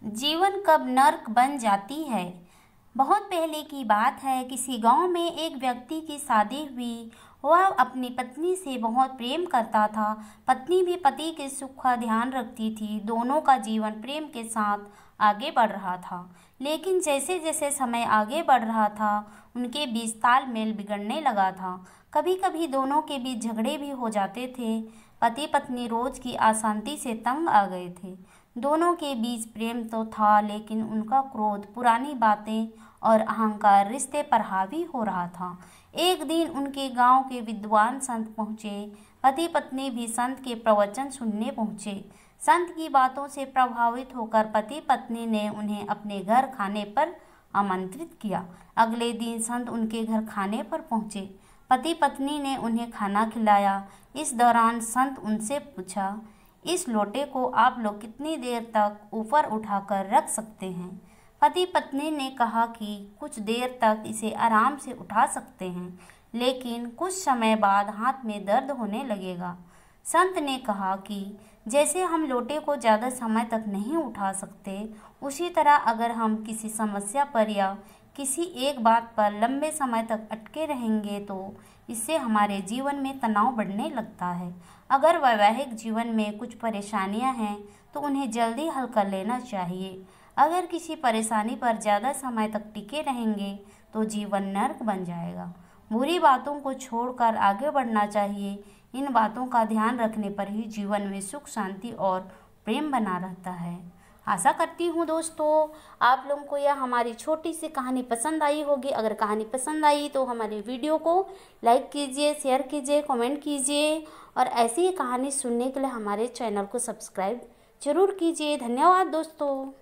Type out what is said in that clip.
जीवन कब नर्क बन जाती है। बहुत पहले की बात है, किसी गांव में एक व्यक्ति की शादी हुई। वह अपनी पत्नी से बहुत प्रेम करता था। पत्नी भी पति के सुख का ध्यान रखती थी। दोनों का जीवन प्रेम के साथ आगे बढ़ रहा था। लेकिन जैसे जैसे समय आगे बढ़ रहा था, उनके बीच तालमेल बिगड़ने लगा था। कभी कभी दोनों के बीच झगड़े भी हो जाते थे। पति पत्नी रोज की अशांति से तंग आ गए थे। दोनों के बीच प्रेम तो था, लेकिन उनका क्रोध, पुरानी बातें और अहंकार रिश्ते पर हावी हो रहा था। एक दिन उनके गांव के विद्वान संत पहुँचे। पति पत्नी भी संत के प्रवचन सुनने पहुँचे। संत की बातों से प्रभावित होकर पति पत्नी ने उन्हें अपने घर खाने पर आमंत्रित किया। अगले दिन संत उनके घर खाने पर पहुँचे। पति पत्नी ने उन्हें खाना खिलाया। इस दौरान संत उनसे पूछा, इस लोटे को आप लोग कितनी देर तक ऊपर उठाकर रख सकते हैं। पति पत्नी ने कहा कि कुछ देर तक इसे आराम से उठा सकते हैं, लेकिन कुछ समय बाद हाथ में दर्द होने लगेगा। संत ने कहा कि जैसे हम लोटे को ज़्यादा समय तक नहीं उठा सकते, उसी तरह अगर हम किसी समस्या पर या किसी एक बात पर लंबे समय तक अटके रहेंगे तो इससे हमारे जीवन में तनाव बढ़ने लगता है। अगर वैवाहिक जीवन में कुछ परेशानियां हैं तो उन्हें जल्दी हल कर लेना चाहिए। अगर किसी परेशानी पर ज़्यादा समय तक टिके रहेंगे तो जीवन नर्क बन जाएगा। बुरी बातों को छोड़कर आगे बढ़ना चाहिए। इन बातों का ध्यान रखने पर ही जीवन में सुख, शांति और प्रेम बना रहता है। आशा करती हूँ दोस्तों, आप लोगों को यह हमारी छोटी सी कहानी पसंद आई होगी। अगर कहानी पसंद आई तो हमारे वीडियो को लाइक कीजिए, शेयर कीजिए, कमेंट कीजिए और ऐसी ही कहानी सुनने के लिए हमारे चैनल को सब्सक्राइब जरूर कीजिए। धन्यवाद दोस्तों।